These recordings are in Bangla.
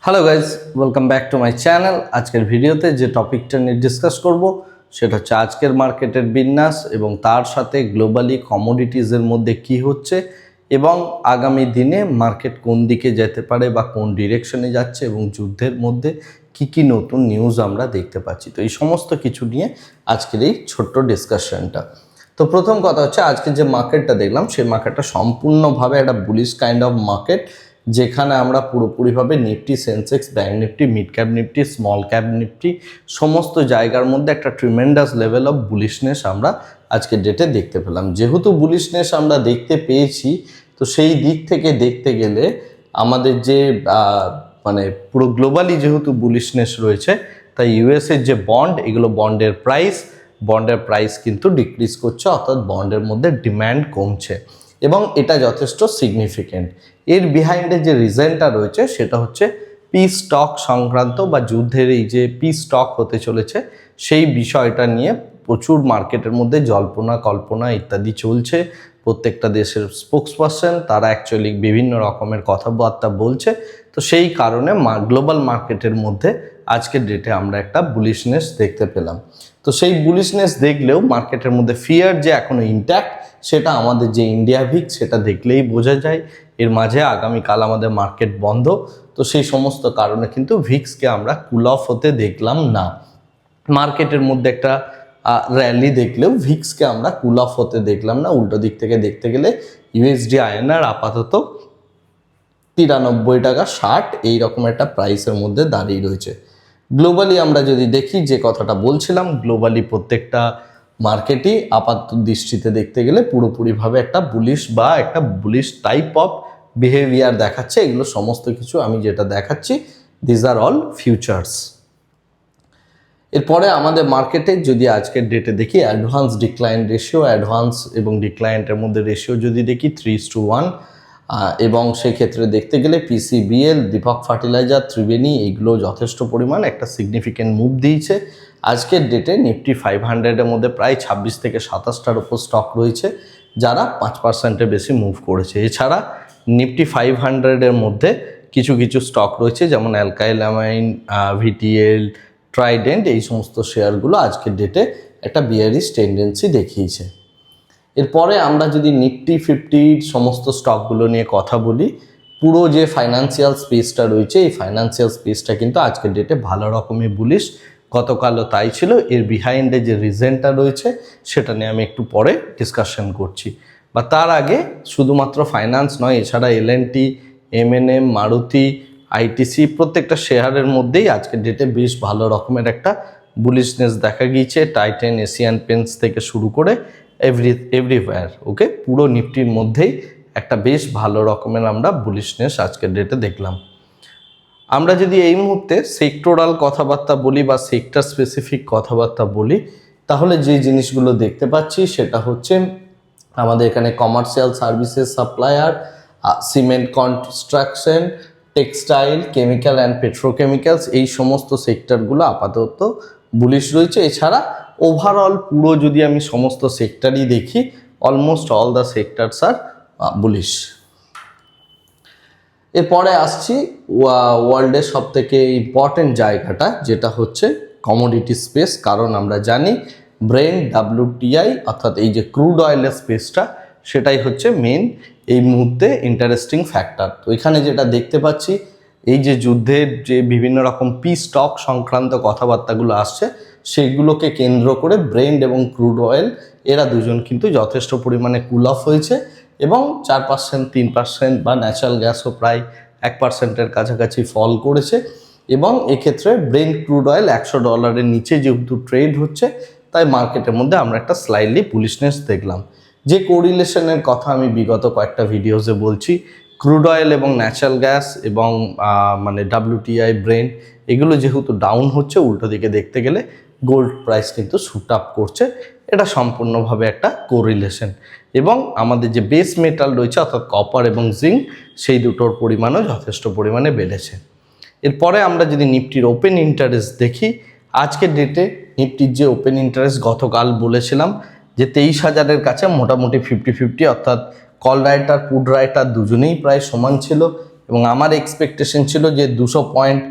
Hello guys, welcome back to my channel. আজকের ভিডিওতে যে টপিকটা নিয়ে ডিসকাস করব সেটা হচ্ছে আজকের মার্কেটের বিন্যাস এবং তার সাথে গ্লোবালি কমোডিটিজের মধ্যে কি হচ্ছে এবং আগামী দিনে মার্কেট কোন দিকে যেতে পারে বা কোন ডিরেকশনে যাচ্ছে এবং যুদ্ধের মধ্যে কি কি নতুন নিউজ আমরা দেখতে পাচ্ছি। তো এই সমস্ত কিছু নিয়ে আজকের এই ছোট্ট ডিসকাশনটা। তো প্রথম কথা হচ্ছে আজকে যে মার্কেটটা দেখলাম সেই মার্কেটটা সম্পূর্ণভাবে একটা বুলিশ কাইন্ড অফ মার্কেট, যেখানে আমরা পুরোপুরিভাবে Nifty, Sensex, bank Nifty, mid cap Nifty, small cap Nifty সমস্ত জায়গার মধ্যে একটা ট্রিমেন্ডাস লেভেল অফ বুলিশনেস আমরা আজকের ডেটে দেখতে পেলাম। যেহেতু বুলিশনেস আমরা দেখতে পেয়েছি, তো সেই দিক থেকে দেখতে গেলে আমাদের যে মানে পুরো গ্লোবালি যেহেতু বুলিশনেস রয়েছে, তাই ইউএসের যে বন্ড, এগুলো বন্ডের প্রাইস কিন্তু ডিক্রিজ করছে, অর্থাৎ বন্ডের মধ্যে ডিম্যান্ড কমছে এবং এটা যথেষ্ট সিগনিফিকেন্ট। এর বিহাইন্ডে যে রিজনটা রয়েছে সেটা হচ্ছে পিস স্টক সংক্রান্ত বা যুদ্ধের এই যে পিস স্টক হতে চলেছে সেই বিষয়টা নিয়ে প্রচুর মার্কেটের মধ্যে জল্পনা কল্পনা ইত্যাদি চলছে। প্রত্যেকটা দেশের স্পোক্সপারসন তারা অ্যাকচুয়ালি বিভিন্ন রকমের কথাবার্তা বলছে। তো সেই কারণে গ্লোবাল মার্কেটের মধ্যে আজকের ডেটে আমরা একটা বুলিশনেস দেখতে পেলাম। তো সেই বুলিশনেস দেখলেও মার্কেটের মধ্যে ফিয়ার যে এখনো ইনট্যাক্ট, সেটা আমাদের যে ইন্ডিয়া ভিক্স সেটা দেখলেই বোঝা যায়। এর মাঝে আগামীকাল আমাদের মার্কেট বন্ধ, তো সেই সমস্ত কারণে কিন্তু ভিক্সকে আমরা কুল অফ হতে দেখলাম না। মার্কেটের মধ্যে একটা র্যালি দেখলেও ভিক্সকে আমরা কুল অফ হতে দেখলাম না। উল্টো দিক থেকে দেখতে গেলে ইউএসডি আইএনআর আপাতত 93 টাকা 60 এইরকম একটা প্রাইসের মধ্যে দাঁড়িয়ে রয়েছে। গ্লোবালি আমরা যদি দেখি, যে কথাটা বলছিলাম, গ্লোবালি প্রত্যেকটা মার্কেটই আপাত দৃষ্টিতে দেখতে গেলে পুরোপুরিভাবে একটা বুলিশ টাইপ অফ বিহেভিয়ার দেখাচ্ছে। এগুলো সমস্ত কিছু আমি যেটা দেখাচ্ছি, দিজ আর অল ফিউচার্স। এরপরে আমাদের মার্কেটে যদি আজকের ডেটে দেখি, অ্যাডভান্স ডিক্লাইন রেশিও, অ্যাডভান্স এবং ডিক্লাইন্টের মধ্যে রেশিও যদি দেখি 3:1, এবং সেক্ষেত্রে দেখতে গেলে পিসিবিএল, দীপক ফার্টিলাইজার, ত্রিবেণী এইগুলো যথেষ্ট পরিমাণ একটা সিগনিফিকেন্ট মুভ দিয়েছে। আজকের ডেটে নিফটি 500-এর মধ্যে প্রায় 26 থেকে 27টার উপর স্টক রয়েছে যারা 5%-এর বেশি মুভ করেছে। এছাড়া নিফটি 500-এর মধ্যে কিছু কিছু স্টক রয়েছে, যেমন অ্যালকাইল অ্যামাইন, ভিটিএল, ট্রাইডেন্ট, এই সমস্ত শেয়ারগুলো আজকের ডেটে একটা বিয়ারিশ টেন্ডেন্সি দেখিয়েছে। এরপরে আমরা যদি নিফটি 50 সমস্ত স্টকগুলো নিয়ে কথা বলি, পুরো যে ফাইন্যান্সিয়াল স্পেসটা রয়েছে, এই ফাইন্যান্সিয়াল স্পেসটা কিন্তু আজকের ডেটে ভালো রকমের বুলিশ, গতকালও তাই ছিল। এর বিহাইন্ডে যে রিজনটা রয়েছে সেটা নিয়ে আমি একটু পরে ডিসকাশন করছি। বা তার আগে শুধুমাত্র ফাইন্যান্স নয়, এছাড়া এলএনটি, এমএনএম, মারুতি, আইটিসি প্রত্যেকটা শেয়ারের মধ্যেই আজকের ডেটে বেশ ভালো রকমের একটা বুলিশনেস দেখা গিয়েছে। টাইটেন, এশিয়ান পেন্টস থেকে শুরু করে এভরিওয়্যার, ওকে, পুরো নিফটির মধ্যেই একটা বেশ ভালো রকমের আমরা বুলিশনেস আজকের ডেটে দেখলাম। আমরা যদি এই মুহূর্তে সেক্টরাল কথাবার্তা বলি বা সেক্টর স্পেসিফিক কথাবার্তা বলি, তাহলে যে জিনিসগুলো দেখতে পাচ্ছি সেটা হচ্ছে আমাদের এখানে commercial services supplier, cement construction, textile, chemical and petrochemicals, এই সমস্ত সেক্টরগুলো আপাতত বুলিশ রয়েছে। এছাড়া ওভারঅল পুরো যদি আমি সমস্ত সেক্টরই দেখি, almost all the sectors are bullish. এরপরে আসছি ওয়ার্ল্ডের সব থেকে ইম্পর্টেন্ট জায়গাটা, যেটা হচ্ছে কমোডিটি স্পেস। কারণ আমরা জানি ব্রেন্ট, WTI অর্থাৎ এই যে ক্রুড অয়েলের স্পেসটা, সেটাই হচ্ছে মেন এই মুহূর্তে ইন্টারেস্টিং ফ্যাক্টর। তো এখানে যেটা দেখতে পাচ্ছি, এই যে যুদ্ধের যে বিভিন্ন রকম পিস স্টক সংক্রান্ত কথাবার্তাগুলো আসছে, সেইগুলোকে কেন্দ্র করে ব্রেন্ট এবং ক্রুড অয়েল এরা দুজন কিন্তু যথেষ্ট পরিমাণে কুল অফ হয়েছে এবং 4%, 3% বা ন্যাচারাল গ্যাসও প্রায় 1%-এর কাছাকাছি ফল করেছে। এবং এক্ষেত্রে ব্রেন্ট ক্রুড অয়েল $100 নিচে যেহেতু ট্রেড হচ্ছে, তাই মার্কেটের মধ্যে আমরা একটা স্লাইটলি বুলিশনেস দেখলাম। যে কোরিলেশনের কথা আমি বিগত কয়েকটা ভিডিওসে বলছি, ক্রুড অয়েল এবং ন্যাচারাল গ্যাস এবং মানে WTI, ব্রেন্ট এগুলো যেহেতু ডাউন হচ্ছে, উল্টো দিকে দেখতে গেলে গোল্ড প্রাইস কিন্তু শুট আপ করছে। এটা সম্পূর্ণভাবে একটা কোরিলেশন। এবং আমাদের যে বেস মেটাল রয়েছে অর্থাৎ কপার এবং জিঙ্ক, সেই দুটোর পরিমাণও যথেষ্ট পরিমাণে বেড়েছে। এরপরে আমরা যদি নিফটির ওপেন ইন্টারেস্ট দেখি, আজকের ডেটে নিফটির যে ওপেন ইন্টারেস্ট গতকাল বলেছিলাম যে 23,000-এর কাছে মোটামুটি 50-50, অর্থাৎ কল রাইটার, পুট রাইটার দুজনেই প্রায় সমান ছিল। এবং আমার এক্সপেকটেশন ছিল যে 200 পয়েন্ট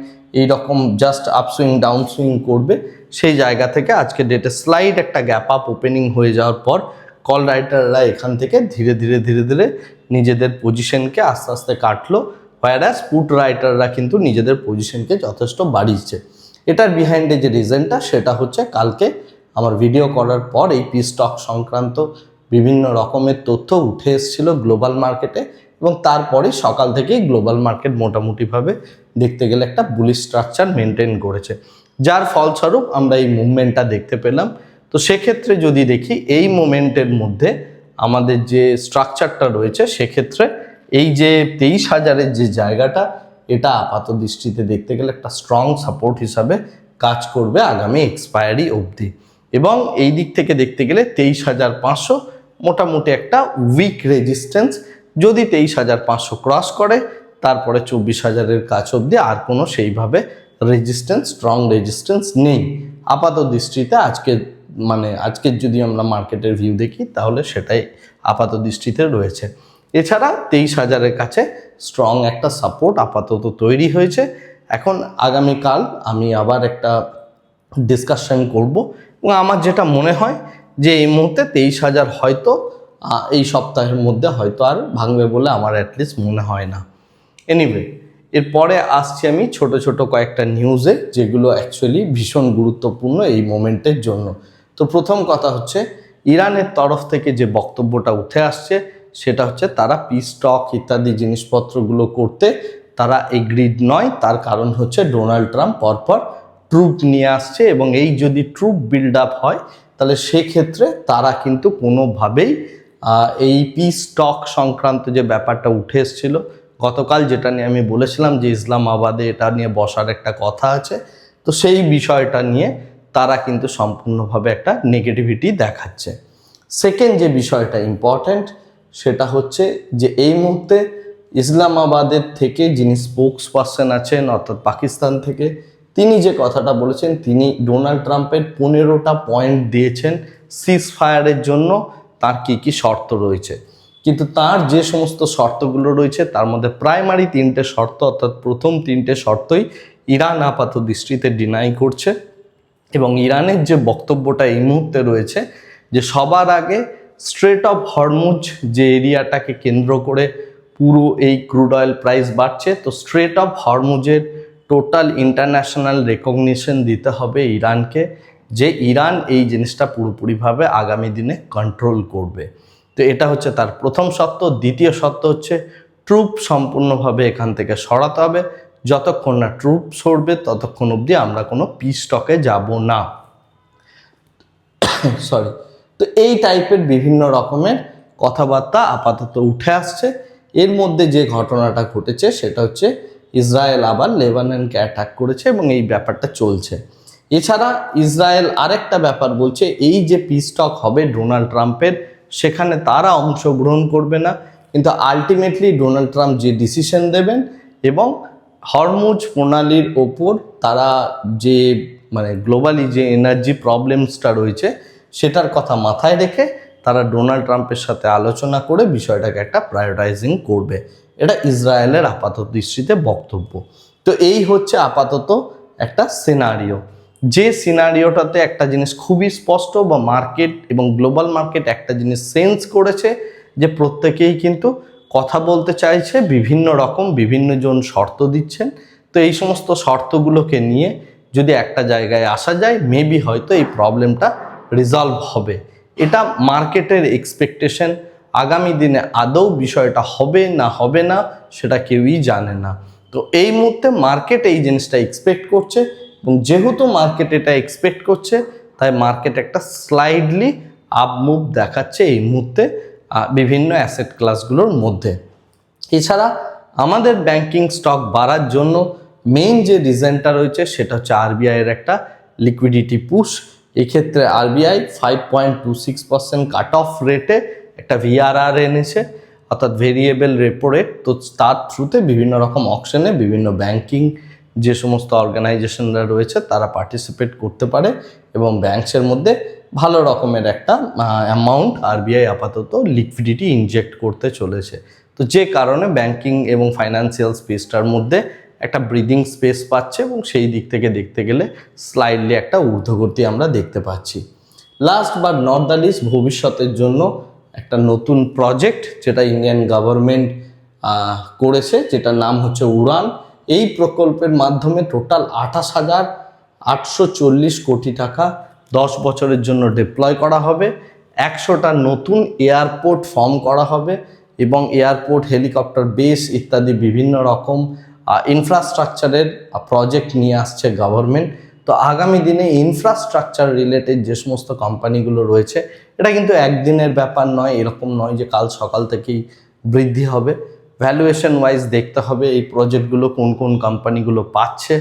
এইরকম জাস্ট আপসুইং ডাউন সুইং করবে। সেই জায়গা থেকে আজকে ডেটে স্লাইড একটা গ্যাপ আপ ওপেনিং হয়ে যাওয়ার পর কল রাইটাররা এখান থেকে ধীরে ধীরে নিজেদের পজিশনকে আস্তে আস্তে কাটলো, হোয়ারাস পুট রাইটাররা কিন্তু নিজেদের পজিশনকে যথেষ্ট বাড়িয়েছে। এটার বিহাইন্ডে যে রিজনটা সেটা হচ্ছে কালকে আমার ভিডিও করার পর এই পি স্টক সংক্রান্ত বিভিন্ন রকমের তথ্য উঠে এসেছিল গ্লোবাল মার্কেটে, এবং তারপরে সকাল থেকেই গ্লোবাল মার্কেট মোটামুটিভাবে দেখতে গেলে একটা বুলিশ স্ট্রাকচার মেনটেন করেছে, যার ফলস্বরূপ আমরা এই মুভমেন্টটা দেখতে পেলাম। তো সেক্ষেত্রে যদি দেখি এই মোমেন্টের মধ্যে আমাদের যে স্ট্রাকচারটা রয়েছে, সেক্ষেত্রে এই যে 23,000-এর যে জায়গাটা, এটা আপাত দৃষ্টিতে দেখতে গেলে একটা স্ট্রং সাপোর্ট হিসাবে কাজ করবে আগামী এক্সপায়ারি অবধি। এবং এই দিক থেকে দেখতে গেলে 23,500 মোটামুটি একটা উইক রেজিস্ট্যান্স। যদি 23,500 ক্রস করে তারপরে 24,000-এর কাছ অবধি আর কোনো সেইভাবে রেজিস্ট্যান্স, স্ট্রং রেজিস্ট্যান্স নেই আপাত দৃষ্টিতে। আজকের যদি আমরা মার্কেটের ভিউ দেখি তাহলে সেটাই আপাত দৃষ্টিতে রয়েছে। এছাড়া 23,000-এর কাছে স্ট্রং একটা সাপোর্ট আপাতত তৈরি হয়েছে। এখন আগামীকাল আমি আবার একটা ডিসকাশন করব, এবং আমার যেটা মনে হয় যে এই মুহূর্তে 23,000 হয়তো এই সপ্তাহের মধ্যে হয়তো আর ভাঙবে বলে আমার অ্যাটলিস্ট মনে হয় না। এনিওয়ে, এরপরে আসছি আমি ছোট কয়েকটা নিউজে, যেগুলো অ্যাকচুয়ালি ভীষণ গুরুত্বপূর্ণ এই মোমেন্টের জন্য। তো প্রথম কথা হচ্ছে ইরানের তরফ থেকে যে বক্তব্যটা উঠে আসছে সেটা হচ্ছে তারা পি স্টক ইত্যাদি জিনিসপত্রগুলো করতে তারা এগ্রিড নয়। তার কারণ হচ্ছে ডোনাল্ড ট্রাম্প পরপর ট্রুপ নিয়ে আসছে, এবং এই যদি ট্রুপ বিল্ড আপ হয় তাহলে সেক্ষেত্রে তারা কিন্তু কোনোভাবেই এই পি স্টক সংক্রান্ত যে ব্যাপারটা উঠে এসেছিল গতকাল, যেটা নিয়ে আমি বলেছিলাম যে ইসলামাবাদে এটা নিয়ে বসার একটা কথা আছে, তো সেই বিষয়টা নিয়ে তারা কিন্তু সম্পূর্ণভাবে একটা নেগেটিভিটি দেখাচ্ছে। সেকেন্ড যে বিষয়টা ইম্পর্ট্যান্ট সেটা হচ্ছে যে এই মুহূর্তে ইসলামাবাদের থেকে যিনি স্পোক্স পারসন আছেন অর্থাৎ পাকিস্তান থেকে, তিনি যে কথাটা বলেছেন, তিনি ডোনাল্ড ট্রাম্পের 15টা পয়েন্ট দিয়েছেন সিজ ফায়ারের জন্য তার কি শর্ত রয়েছে। কিন্তু তার যে সমস্ত শর্তগুলো রয়েছে তার মধ্যে প্রাইমারি 3টে শর্ত, অর্থাৎ প্রথম 3টে শর্তই ইরান আপাত দৃষ্টিতে ডিনাই করছে। এবং ইরানের যে বক্তব্যটা এই মুহূর্তে রয়েছে যে সবার আগে স্ট্রেট অফ হরমুজ যে এরিয়াটাকে কেন্দ্র করে পুরো এই ক্রুড অয়েল প্রাইস বাড়ছে, তো স্ট্রেট অফ হরমুজের টোটাল ইন্টারন্যাশনাল রেকগনিশন দিতে হবে ইরানকে, যে ইরান এই জিনিসটা পুরোপুরিভাবে আগামী দিনে কন্ট্রোল করবে। তো এটা হচ্ছে তার প্রথম শর্ত। দ্বিতীয় শর্ত হচ্ছে ট্রুপ সম্পূর্ণভাবে এখান থেকে সরাতে হবে। যতক্ষণ না ট্রুপ সরবে ততক্ষণ অবধি আমরা কোনো পি স্টকে যাব না। তো এই টাইপের বিভিন্ন রকমের কথাবার্তা আপাতত উঠে আসছে। এর মধ্যে যে ঘটনাটা ঘটেছে সেটা হচ্ছে ইসরায়েল আবার লেবাননকে অ্যাটাক করেছে এবং এই ব্যাপারটা চলছে। এছাড়া ইসরায়েল আরেকটা ব্যাপার বলছে, এই যে পি স্টক হবে ডোনাল্ড ট্রাম্পের, সেখানে তারা অংশগ্রহণ করবে না, কিন্তু আলটিমেটলি ডোনাল্ড ট্রাম্প যে ডিসিশন দেবেন এবং হরমুজ প্রণালীর ওপর তারা যে গ্লোবালি যে এনার্জি প্রবলেমসটা রয়েছে সেটার কথা মাথায় রেখে তারা ডোনাল্ড ট্রাম্পের সাথে আলোচনা করে বিষয়টাকে একটা প্রায়োরিটাইজিং করবে। এটা ইসরায়েলের আপাতত দৃষ্টিতে বক্তব্য। তো এই হচ্ছে আপাতত একটা সিনারিও, যে সিনারিওটাতে একটা জিনিস খুবই স্পষ্ট, বা মার্কেট এবং গ্লোবাল মার্কেট একটা জিনিস সেন্স করেছে যে প্রত্যেকেই কিন্তু কথা বলতে চাইছে, বিভিন্ন জন শর্ত দিচ্ছেন। তো এই সমস্ত শর্তগুলোকে নিয়ে যদি একটা জায়গায় আসা যায়, মেবি হয়তো এই প্রবলেমটা রিজলভ হবে। এটা মার্কেটের এক্সপেকটেশন। আগামী দিনে আদৌ বিষয়টা হবে না সেটা কেউই জানে না। তো এই মুহূর্তে মার্কেট এই জিনিসটা এক্সপেক্ট করছে, এবং যেহেতু মার্কেট এটা এক্সপেক্ট করছে তাই মার্কেট একটা স্লাইডলি আপ মুভ দেখাচ্ছে এই মুহূর্তে বিভিন্ন অ্যাসেট ক্লাসগুলোর মধ্যে। এছাড়া আমাদের ব্যাংকিং স্টক বাড়ার জন্য মেইন যে রিজনটা রয়েছে সেটা হচ্ছে আরবিআইয়ের একটা লিকুইডিটি পুশ। এক্ষেত্রে আরবিআই 5.26% কাট অফ রেটে একটা ভিআরআর এনেছে, অর্থাৎ ভেরিয়েবল রেপো রেট। তো তার থ্রুতে বিভিন্ন রকম অকশনে বিভিন্ন ব্যাংকিং যে সমস্ত অর্গানাইজেশনরা রয়েছে তারা পার্টিসিপেট করতে পারে, এবং ব্যাংকসের মধ্যে ভালো রকমের একটা অ্যামাউন্ট আরবিআই আপাতত লিকুইডিটি ইনজেক্ট করতে চলেছে। তো যে কারণে ব্যাংকিং এবং ফাইন্যান্সিয়াল স্পেসটার মধ্যে একটা ব্রিদিং স্পেস পাচ্ছে এবং সেই দিক থেকে দেখতে গেলে স্লাইডলি একটা ঊর্ধ্বগতি আমরা দেখতে পাচ্ছি। Last but not the least, ভবিষ্যতের জন্য একটা নতুন প্রজেক্ট যেটা ইন্ডিয়ান গভর্নমেন্ট করেছে, যেটার নাম হচ্ছে উড়ান। এই প্রকল্পের মাধ্যমে টোটাল 28,840 কোটি টাকা 10 বছরের জন্য ডিপ্লয় করা হবে। 100টা নতুন এয়ারপোর্ট ফর্ম করা হবে এবং এয়ারপোর্ট, হেলিকপ্টার বেস ইত্যাদি বিভিন্ন রকম ইনফ্রাস্ট্রাকচারের প্রজেক্ট নিয়ে আসছে গভর্নমেন্ট। তো আগামী দিনে ইনফ্রাস্ট্রাকচার রিলেটেড যে সমস্ত কোম্পানিগুলো রয়েছে, এটা কিন্তু একদিনের ব্যাপার নয়, এরকম নয় যে কাল সকাল থেকেই বৃদ্ধি হবে। ভ্যালুয়েশন ওয়াইজ দেখতে হবে এই প্রজেক্টগুলো কোন কোন কোম্পানিগুলো পাচ্ছে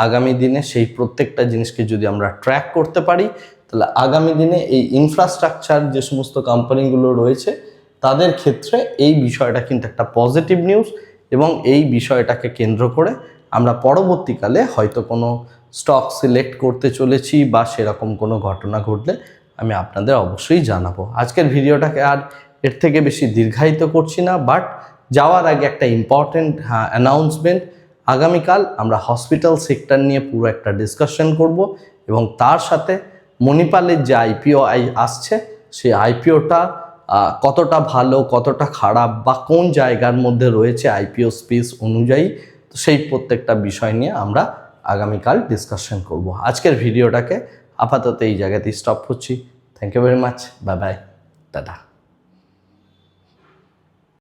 আগামী দিনে। সেই প্রত্যেকটা জিনিসকে যদি আমরা ট্র্যাক করতে পারি, তাহলে আগামী দিনে এই ইনফ্রাস্ট্রাকচার যে সমস্ত কোম্পানিগুলো রয়েছে তাদের ক্ষেত্রে এই বিষয়টা কিন্তু একটা পজিটিভ নিউজ। এবং এই বিষয়টাকে কেন্দ্র করে আমরা পরবর্তীকালে হয়তো কোনো স্টক সিলেক্ট করতে চলেছি বা সেরকম কোনো ঘটনা ঘটলে আমি আপনাদের অবশ্যই জানাবো। আজকের ভিডিওটাকে আর এর থেকে বেশি দীর্ঘায়িত করছি না, বাট যাওয়ার আগে একটা ইম্পর্টেন্ট অ্যানাউন্সমেন্ট। আগামীকাল আমরা হসপিটাল সেক্টর নিয়ে পুরো একটা ডিসকাশন করব এবং তার সাথে মণিপালের যে আইপিও আসছে সেই আইপিওটা কতটা ভালো, কতটা খারাপ বা কোন জায়গার মধ্যে রয়েছে আইপিও স্পেস অনুযায়ী, তো সেই প্রত্যেকটা বিষয় নিয়ে আমরা আগামীকাল ডিসকাশন করব। আজকের ভিডিওটাকে আপাতত এই জায়গাতেই স্টপ করছি। Thank you very much, bye bye, tata.